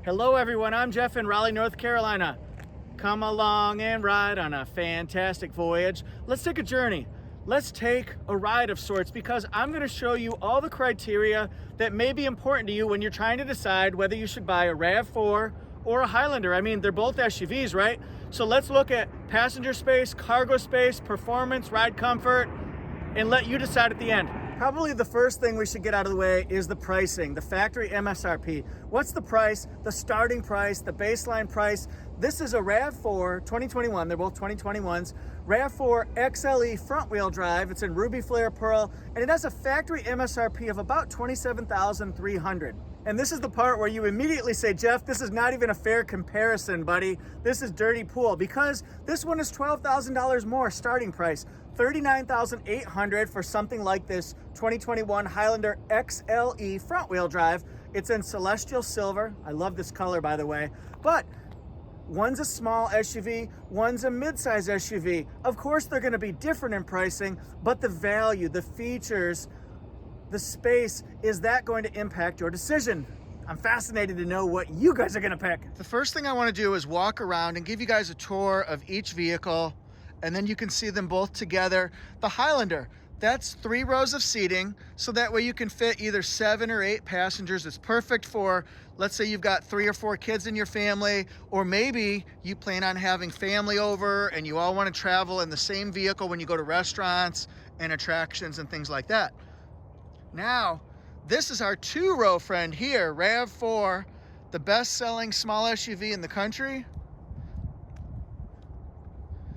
Hello everyone, I'm Jeff in Raleigh, North Carolina. Come along and ride on a fantastic voyage. Let's take a journey. Let's take a ride of sorts because I'm going to show you all the criteria that may be important to you when you're trying to decide whether you should buy a RAV4 or a Highlander. I mean, they're both SUVs, right? So let's look at passenger space, cargo space, performance, ride comfort, and let you decide at the end. Probably the first thing we should get out of the way is the pricing, the factory MSRP. What's the price, the starting price, the baseline price? This is a RAV4 2021, they're both 2021s, RAV4 XLE front wheel drive. It's in Ruby Flare Pearl, and it has a factory MSRP of about $27,300. And this is the part where you immediately say, Jeff, this is not even a fair comparison, buddy. This is dirty pool, because this one is $12,000 more starting price. $39,800 for something like this 2021 Highlander XLE front wheel drive. It's in celestial silver. I love this color, by the way. But one's a small SUV, one's a mid-size SUV. Of course, they're gonna be different in pricing, but the value, the features, the space, is that going to impact your decision? I'm fascinated to know what you guys are gonna pick. The first thing I wanna do is walk around and give you guys a tour of each vehicle, and then you can see them both together. The Highlander, that's 3 rows of seating, so that way you can fit either 7 or 8 passengers. It's perfect for, let's say you've got 3 or 4 kids in your family, or maybe you plan on having family over and you all want to travel in the same vehicle when you go to restaurants and attractions and things like that. Now, this is our 2-row friend here, RAV4, the best-selling small SUV in the country.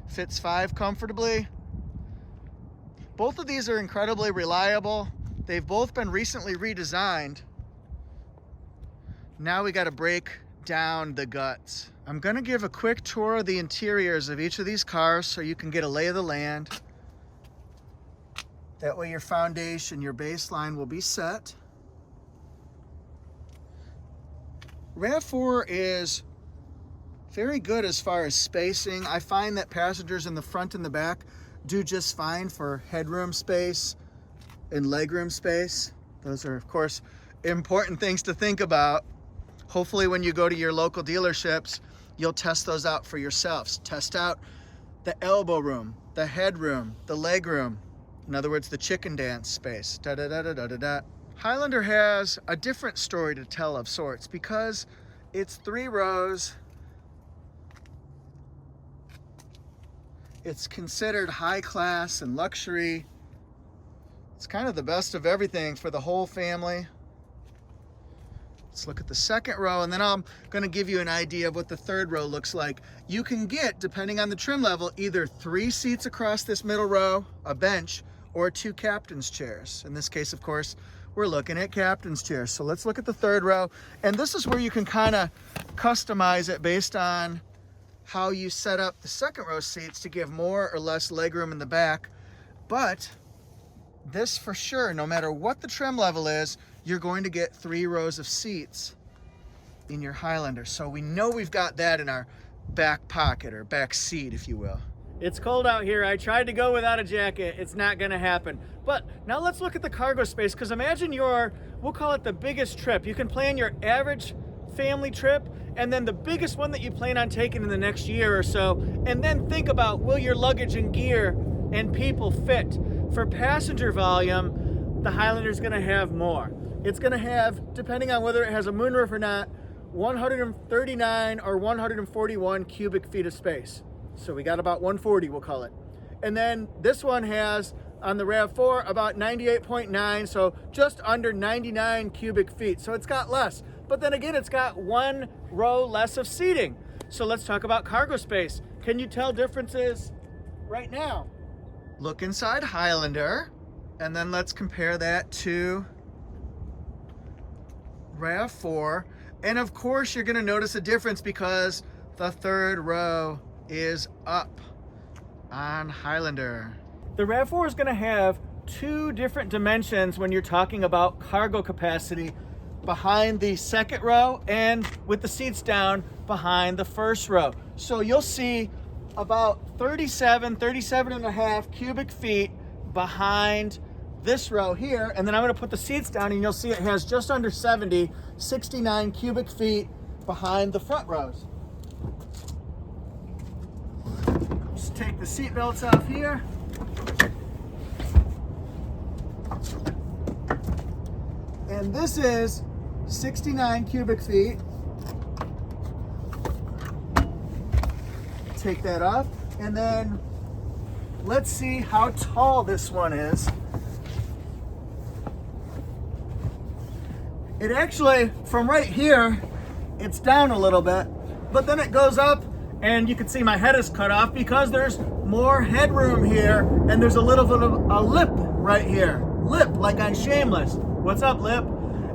Fits 5 comfortably. Both of these are incredibly reliable. They've both been recently redesigned. Now we got to break down the guts. I'm going to give a quick tour of the interiors of each of these cars so you can get a lay of the land. That way your foundation, your baseline will be set. RAV4 is very good as far as spacing. I find that passengers in the front and the back do just fine for headroom space and legroom space. Those are, of course, important things to think about. Hopefully when you go to your local dealerships, you'll test those out for yourselves. Test out the elbow room, the headroom, the legroom. In other words, the chicken dance space. Da-da-da-da-da-da-da. Highlander has a different story to tell of sorts because it's 3 rows. It's considered high class and luxury. It's kind of the best of everything for the whole family. Let's look at the 2nd row, and then I'm going to give you an idea of what the 3rd row looks like. You can get, depending on the trim level, either 3 seats across this middle row, a bench, or 2 captain's chairs. In this case, of course, we're looking at captain's chairs. So let's look at the 3rd row, and this is where you can kind of customize it based on how you set up the 2nd row seats to give more or less legroom in the back. But this for sure, no matter what the trim level is, you're going to get 3 rows of seats in your Highlander. So we know we've got that in our back pocket, or back seat, if you will. It's cold out here. I tried to go without a jacket. It's not gonna happen. But now let's look at the cargo space, because imagine we'll call it the biggest trip. You can plan your average family trip, and then the biggest one that you plan on taking in the next year or so, and then think about, will your luggage and gear and people fit? For passenger volume, the Highlander's gonna have more. It's gonna have, depending on whether it has a moonroof or not, 139 or 141 cubic feet of space. So we got about 140, we'll call it. And then this one has, on the RAV4, about 98.9, so just under 99 cubic feet. So it's got less. But then again, it's got 1 row less of seating. So let's talk about cargo space. Can you tell differences right now? Look inside Highlander, and then let's compare that to RAV4. And of course, you're gonna notice a difference because the 3rd row is up on Highlander. The RAV4 is gonna have 2 different dimensions when you're talking about cargo capacity, behind the 2nd row and with the seats down behind the 1st row. So you'll see about 37 and a half cubic feet behind this row here, and then I'm going to put the seats down and you'll see it has just under 70, 69 cubic feet behind the front rows. Just take the seat belts off here. And this is 69 cubic feet. Take that off. And then let's see how tall this one is. It actually, from right here, it's down a little bit, but then it goes up, and you can see my head is cut off because there's more headroom here, and there's a little bit of a lip right here. Lip, like on Shameless. What's up, lip?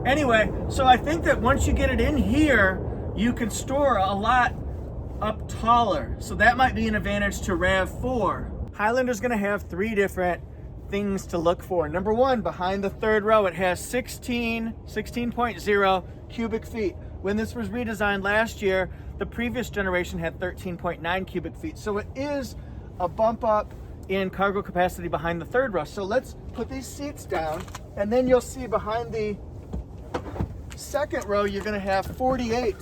Anyway, so I think that once you get it in here, you can store a lot up taller. So that might be an advantage to RAV4. Highlander's gonna have 3 different things to look for. Number 1, behind the third row, it has 16.0 cubic feet. When this was redesigned last year, the previous generation had 13.9 cubic feet. So it is a bump up in cargo capacity behind the third row. So let's put these seats down, and then you'll see behind the second row, you're gonna have 48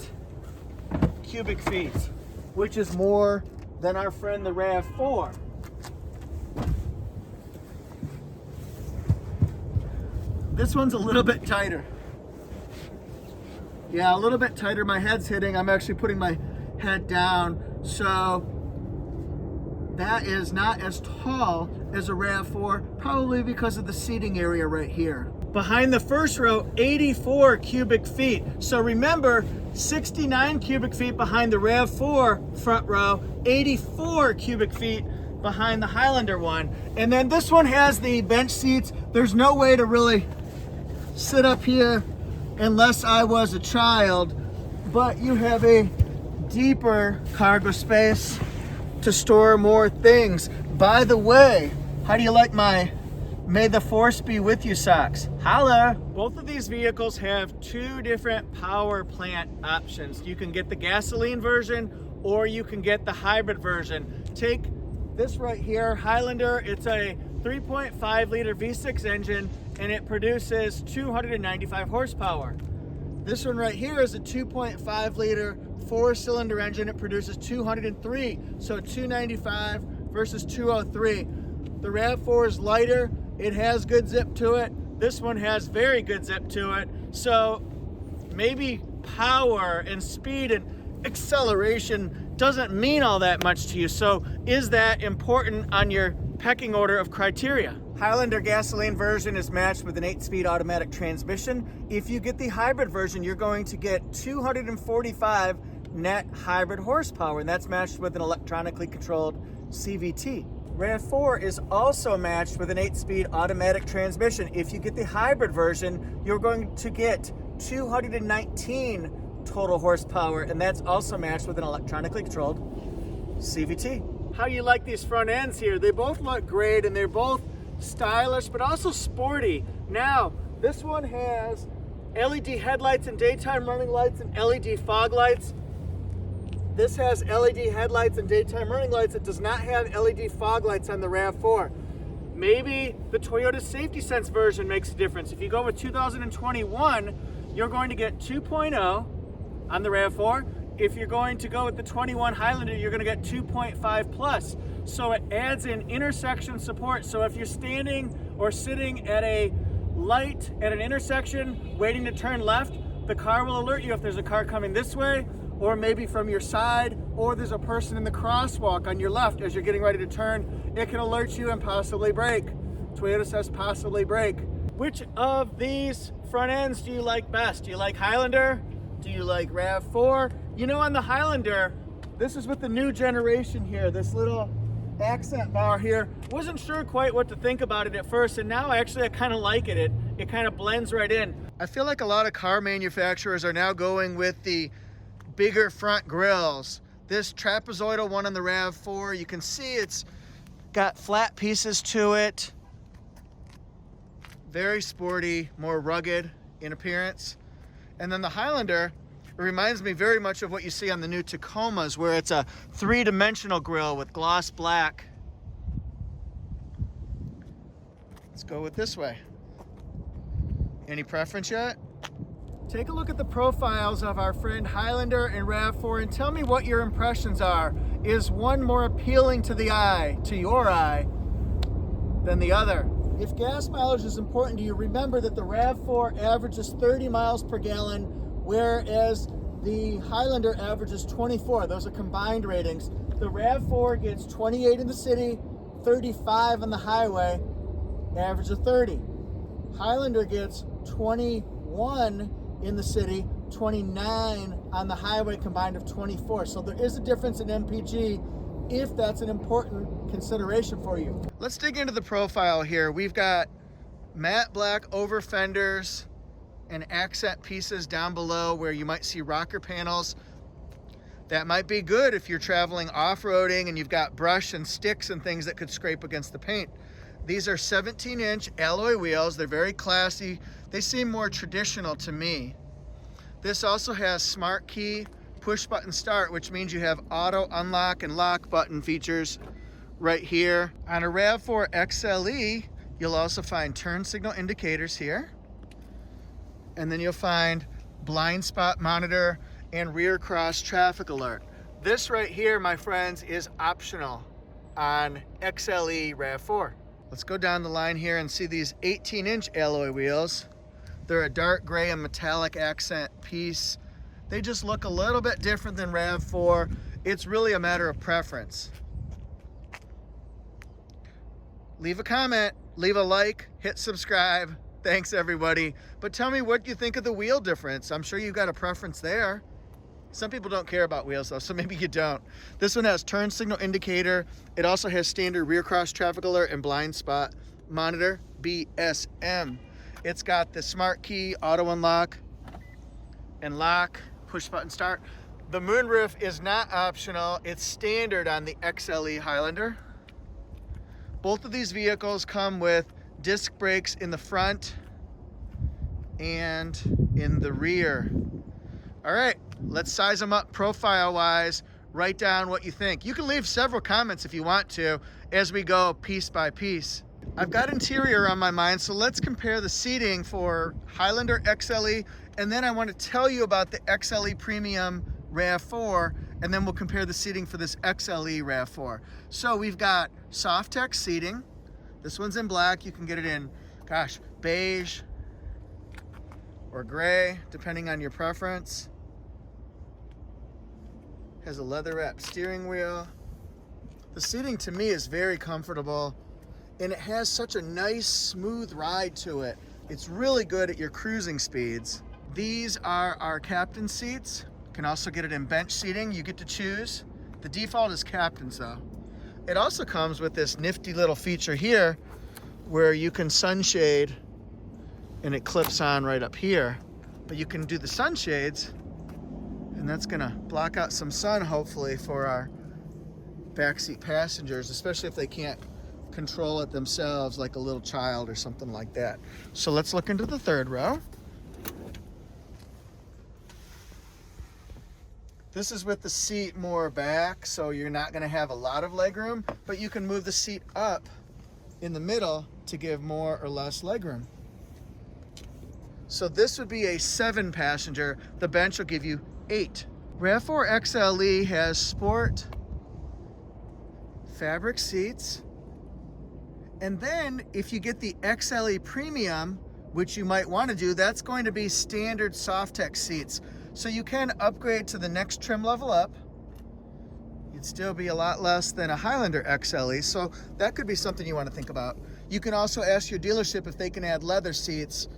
cubic feet, which is more than our friend the RAV4. This one's a little bit tighter. Yeah, a little bit tighter. My head's hitting. I'm actually putting my head down. So that is not as tall as a RAV4, probably because of the seating area right here. Behind the first row, 84 cubic feet. So remember, 69 cubic feet behind the RAV4 front row, 84 cubic feet behind the Highlander one. And then this one has the bench seats. There's no way to really sit up here unless I was a child, but you have a deeper cargo space to store more things. By the way, how do you like my May the Force be with you socks? Holla! Both of these vehicles have 2 different power plant options. You can get the gasoline version or you can get the hybrid version. Take this right here, Highlander. It's a 3.5 liter V6 engine and it produces 295 horsepower. This one right here is a 2.5 liter 4-cylinder engine. It produces 203, so 295 versus 203. The RAV4 is lighter. It has good zip to it. This one has very good zip to it. So maybe power and speed and acceleration doesn't mean all that much to you. So is that important on your pecking order of criteria? Highlander gasoline version is matched with an 8-speed automatic transmission. If you get the hybrid version, you're going to get 245 net hybrid horsepower, and that's matched with an electronically controlled CVT. RAV4 is also matched with an 8-speed automatic transmission. If you get the hybrid version, you're going to get 219 total horsepower, and that's also matched with an electronically controlled CVT. How do you like these front ends here? They both look great and they're both stylish but also sporty. Now, this one has LED headlights and daytime running lights and LED fog lights. This has LED headlights and daytime running lights. It does not have LED fog lights on the RAV4. Maybe the Toyota Safety Sense version makes a difference. If you go with 2021, you're going to get 2.0 on the RAV4. If you're going to go with the 21 Highlander, you're going to get 2.5 plus. So it adds in intersection support. So if you're standing or sitting at a light at an intersection waiting to turn left, the car will alert you if there's a car coming this way, or maybe from your side, or there's a person in the crosswalk on your left as you're getting ready to turn. It can alert you and possibly brake. Toyota says possibly brake. Which of these front ends do you like best? Do you like Highlander? Do you like RAV4? You know, on the Highlander, this is with the new generation here, this little accent bar here. Wasn't sure quite what to think about it at first, and now actually I kind of like it. It kind of blends right in. I feel like a lot of car manufacturers are now going with the bigger front grills. This trapezoidal one on the RAV4, you can see it's got flat pieces to it. Very sporty, more rugged in appearance. And then the Highlander, it reminds me very much of what you see on the new Tacomas, where it's a 3-dimensional grille with gloss black. Let's go with this way. Any preference yet? Take a look at the profiles of our friend Highlander and RAV4 and tell me what your impressions are. Is one more appealing to the eye, to your eye, than the other? If gas mileage is important to you, remember that the RAV4 averages 30 miles per gallon, whereas the Highlander averages 24. Those are combined ratings. The RAV4 gets 28 in the city, 35 on the highway, average of 30. Highlander gets 21 in the city, 29 on the highway, combined of 24. So there is a difference in MPG if that's an important consideration for you. Let's dig into the profile here. We've got matte black over fenders and accent pieces down below where you might see rocker panels. That might be good if you're traveling off-roading and you've got brush and sticks and things that could scrape against the paint. These are 17-inch alloy wheels. They're very classy. They seem more traditional to me. This also has smart key, push button start, which means you have auto unlock and lock button features right here. On a RAV4 XLE, you'll also find turn signal indicators here. And then you'll find blind spot monitor and rear cross traffic alert. This right here, my friends, is optional on XLE RAV4. Let's go down the line here and see these 18-inch alloy wheels. They're a dark gray and metallic accent piece. They just look a little bit different than RAV4. It's really a matter of preference. Leave a comment, leave a like, hit subscribe. Thanks everybody. But tell me what you think of the wheel difference. I'm sure you've got a preference there. Some people don't care about wheels though, so maybe you don't. This one has turn signal indicator. It also has standard rear cross traffic alert and blind spot monitor, BSM. It's got the smart key, auto unlock and lock, push button start. The moonroof is not optional. It's standard on the XLE Highlander. Both of these vehicles come with disc brakes in the front and in the rear. All right, let's size them up profile wise. Write down what you think. You can leave several comments if you want to as we go piece by piece. I've got interior on my mind, so let's compare the seating for Highlander XLE, and then I want to tell you about the XLE Premium RAV4, and then we'll compare the seating for this XLE RAV4. So we've got Softex seating. This one's in black. You can get it in, gosh, beige or gray, depending on your preference. Has a leather wrapped steering wheel. The seating to me is very comfortable, and it has such a nice smooth ride to it. It's really good at your cruising speeds. These are our captain seats. You can also get it in bench seating. You get to choose. The default is captain's though. It also comes with this nifty little feature here where you can sunshade, and it clips on right up here. But you can do the sunshades, and that's gonna block out some sun hopefully for our backseat passengers, especially if they can't control it themselves like a little child or something like that. So let's look into the third row. This is with the seat more back, so you're not going to have a lot of legroom, but you can move the seat up in the middle to give more or less legroom. So this would be a 7-passenger. The bench will give you 8. RAV4 XLE has sport fabric seats. And then if you get the XLE Premium, which you might want to do, that's going to be standard Softex seats. So you can upgrade to the next trim level up. You'd still be a lot less than a Highlander XLE, so that could be something you want to think about. You can also ask your dealership if they can add leather seats.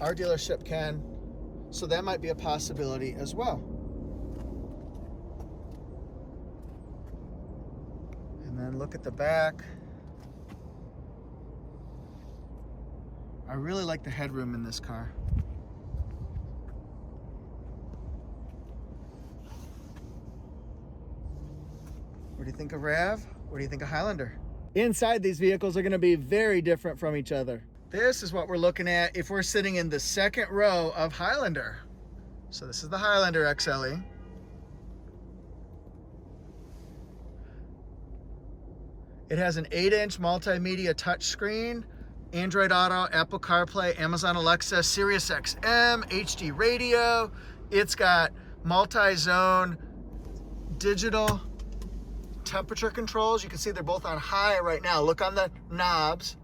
Our dealership can, so that might be a possibility as well. And then look at the back. I really like the headroom in this car. What do you think of RAV? What do you think of Highlander? Inside, these vehicles are going to be very different from each other. This is what we're looking at if we're sitting in the second row of Highlander. So this is the Highlander XLE. It has an 8-inch multimedia touchscreen, Android Auto, Apple CarPlay, Amazon Alexa, Sirius XM, HD radio. It's got multi-zone digital temperature controls. You can see they're both on high right now. Look on the knobs,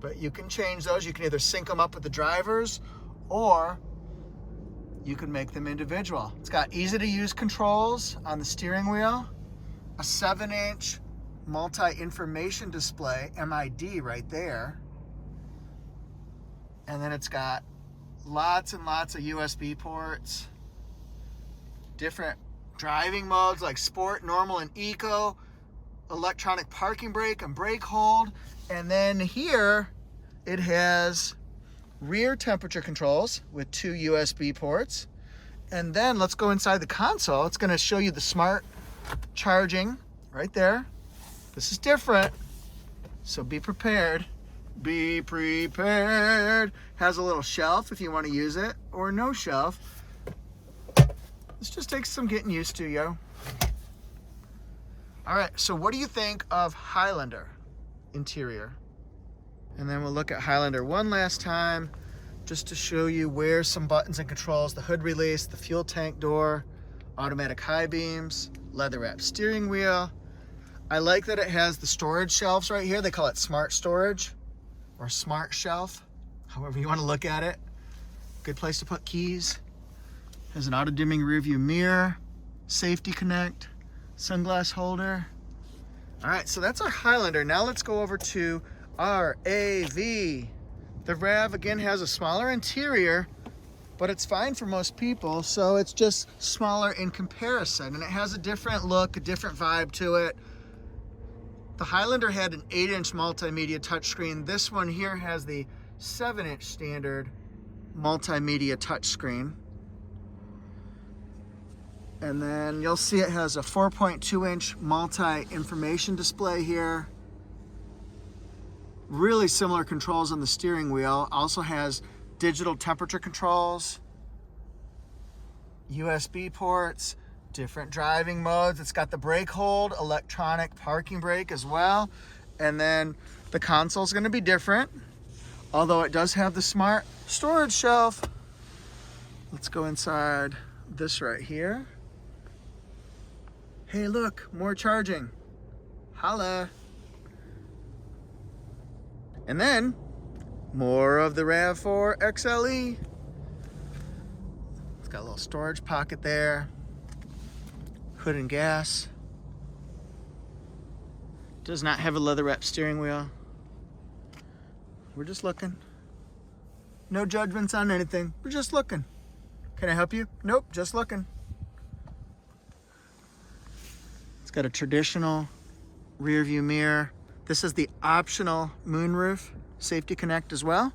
but you can change those. You can either sync them up with the drivers or you can make them individual. It's got easy to use controls on the steering wheel, a 7-inch multi-information display, MID right there. And then it's got lots and lots of USB ports, different driving modes like sport, normal, and eco, electronic parking brake and brake hold. And then here it has rear temperature controls with 2 USB ports. And then let's go inside the console. It's going to show you the smart charging right there. This is different, so be prepared. Be prepared. Has a little shelf if you want to use it, or no shelf. This just takes some getting used to, yo. All right, so what do you think of Highlander interior? And then we'll look at Highlander one last time, just to show you where some buttons and controls: the hood release, the fuel tank door, automatic high beams, leather wrapped steering wheel. I like that it has the storage shelves right here. They call it smart storage or smart shelf, however you want to look at it. Good place to put keys. Has an auto dimming rear view mirror, safety connect, sunglass holder. All right, so that's our Highlander. Now let's go over to our RAV. The RAV again has a smaller interior, but it's fine for most people, so it's just smaller in comparison, and it has a different look, a different vibe to it. The Highlander had an 8-inch multimedia touchscreen. This one here has the 7-inch standard multimedia touchscreen. And then you'll see it has a 4.2-inch multi-information display here. Really similar controls on the steering wheel. Also has digital temperature controls, USB ports, different driving modes. It's got the brake hold, electronic parking brake as well. And then the console is going to be different, although it does have the smart storage shelf. Let's go inside this right here. Hey, look, more charging. Holla. And then more of the RAV4 XLE. It's got a little storage pocket there. Hood and gas. Does not have a leather wrapped steering wheel. We're just looking. No judgments on anything. We're just looking. Can I help you? Nope, just looking. It's got a traditional rear view mirror. This is the optional moonroof, safety connect as well.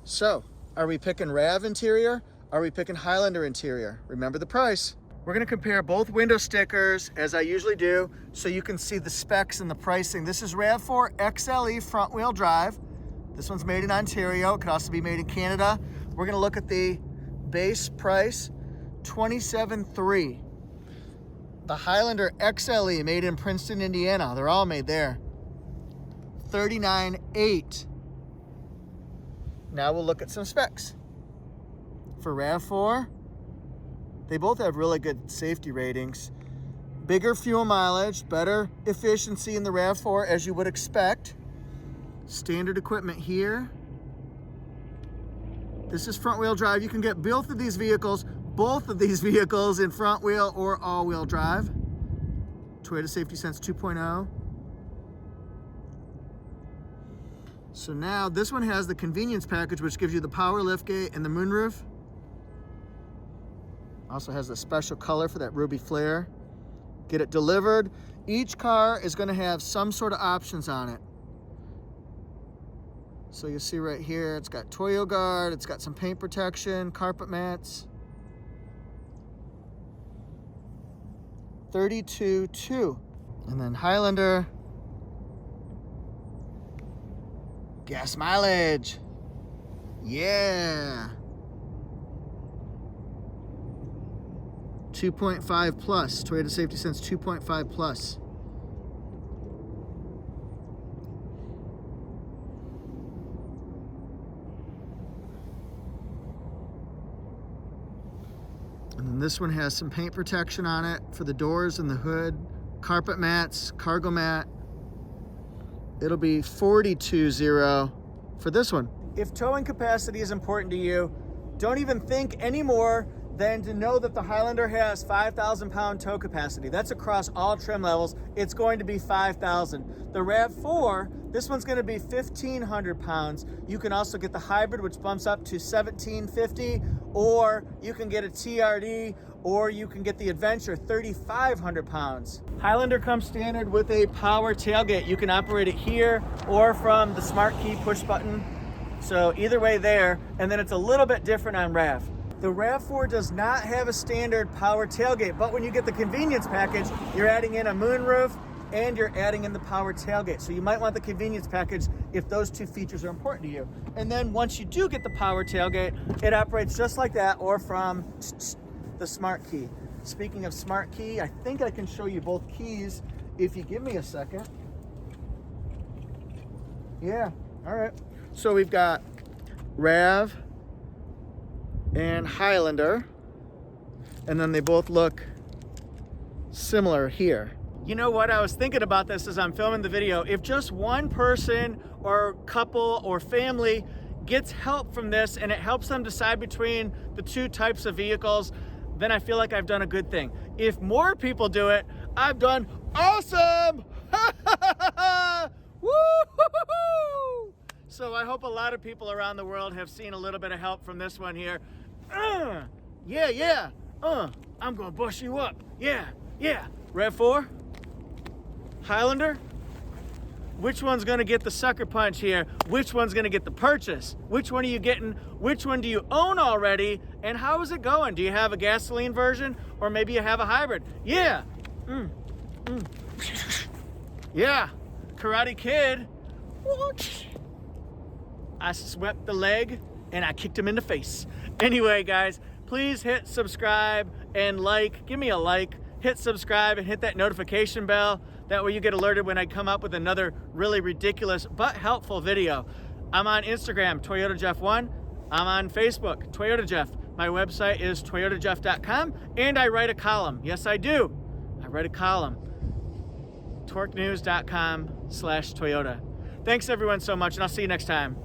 So, are we picking RAV interior? Are we picking Highlander interior? Remember the price. We're gonna compare both window stickers, as I usually do, so you can see the specs and the pricing. This is RAV4 XLE front wheel drive. This one's made in Ontario. It could also be made in Canada. We're gonna look at the base price, $27,300. The Highlander XLE, made in Princeton, Indiana. They're all made there. $39,800. Now we'll look at some specs. For RAV4, they both have really good safety ratings. Bigger fuel mileage, better efficiency in the RAV4, as you would expect. Standard equipment here. This is front wheel drive. You can get both of these vehicles in front wheel or all wheel drive. Toyota Safety Sense 2.0. So now this one has the convenience package, which gives you the power liftgate and the moonroof. Also has a special color for that ruby flare. Get it delivered. Each car is going to have some sort of options on it. So you see right here, it's got Toyo Guard, it's got some paint protection, carpet mats. $32,200. And then Highlander, gas mileage, yeah, 2.5 plus, Toyota Safety Sense 2.5 plus. And then this one has some paint protection on it for the doors and the hood, carpet mats, cargo mat. It'll be $42,000 for this one. If towing capacity is important to you, don't even think anymore than to know that the Highlander has 5,000 pound tow capacity. That's across all trim levels. It's going to be 5,000. The RAV4, this one's gonna be 1,500 pounds. You can also get the hybrid, which bumps up to 1,750, or you can get a TRD, or you can get the Adventure, 3,500 pounds. Highlander comes standard with a power tailgate. You can operate it here or from the smart key push button. So either way there, and then it's a little bit different on RAV. The RAV4 does not have a standard power tailgate, but when you get the convenience package, you're adding in a moonroof and you're adding in the power tailgate. So you might want the convenience package if those two features are important to you. And then once you do get the power tailgate, it operates just like that or from the smart key. Speaking of smart key, I think I can show you both keys if you give me a second. Yeah, all right. So we've got RAV and Highlander, and then they both look similar here. You know what, I was thinking about this as I'm filming the video. If just one person or couple or family gets help from this and it helps them decide between the two types of vehicles, then I feel like I've done a good thing. If more people do it, I've done awesome! Woo-hoo-hoo-hoo! So I hope a lot of people around the world have seen a little bit of help from this one here. Yeah, I'm gonna bust you up. Yeah. RAV4, Highlander, which one's gonna get the sucker punch here? Which one's gonna get the purchase? Which one are you getting? Which one do you own already? And how is it going? Do you have a gasoline version or maybe you have a hybrid? Yeah. Yeah, Karate Kid. I swept the leg and I kicked him in the face. Anyway, guys, please hit subscribe and like. Give me a like, hit subscribe and hit that notification bell. That way you get alerted when I come up with another really ridiculous but helpful video. I'm on Instagram, ToyotaJeff1. I'm on Facebook, Toyota Jeff. My website is toyotajeff.com, and I write a column. Yes, I do. I write a column. torquenews.com/Toyota. Thanks everyone so much, and I'll see you next time.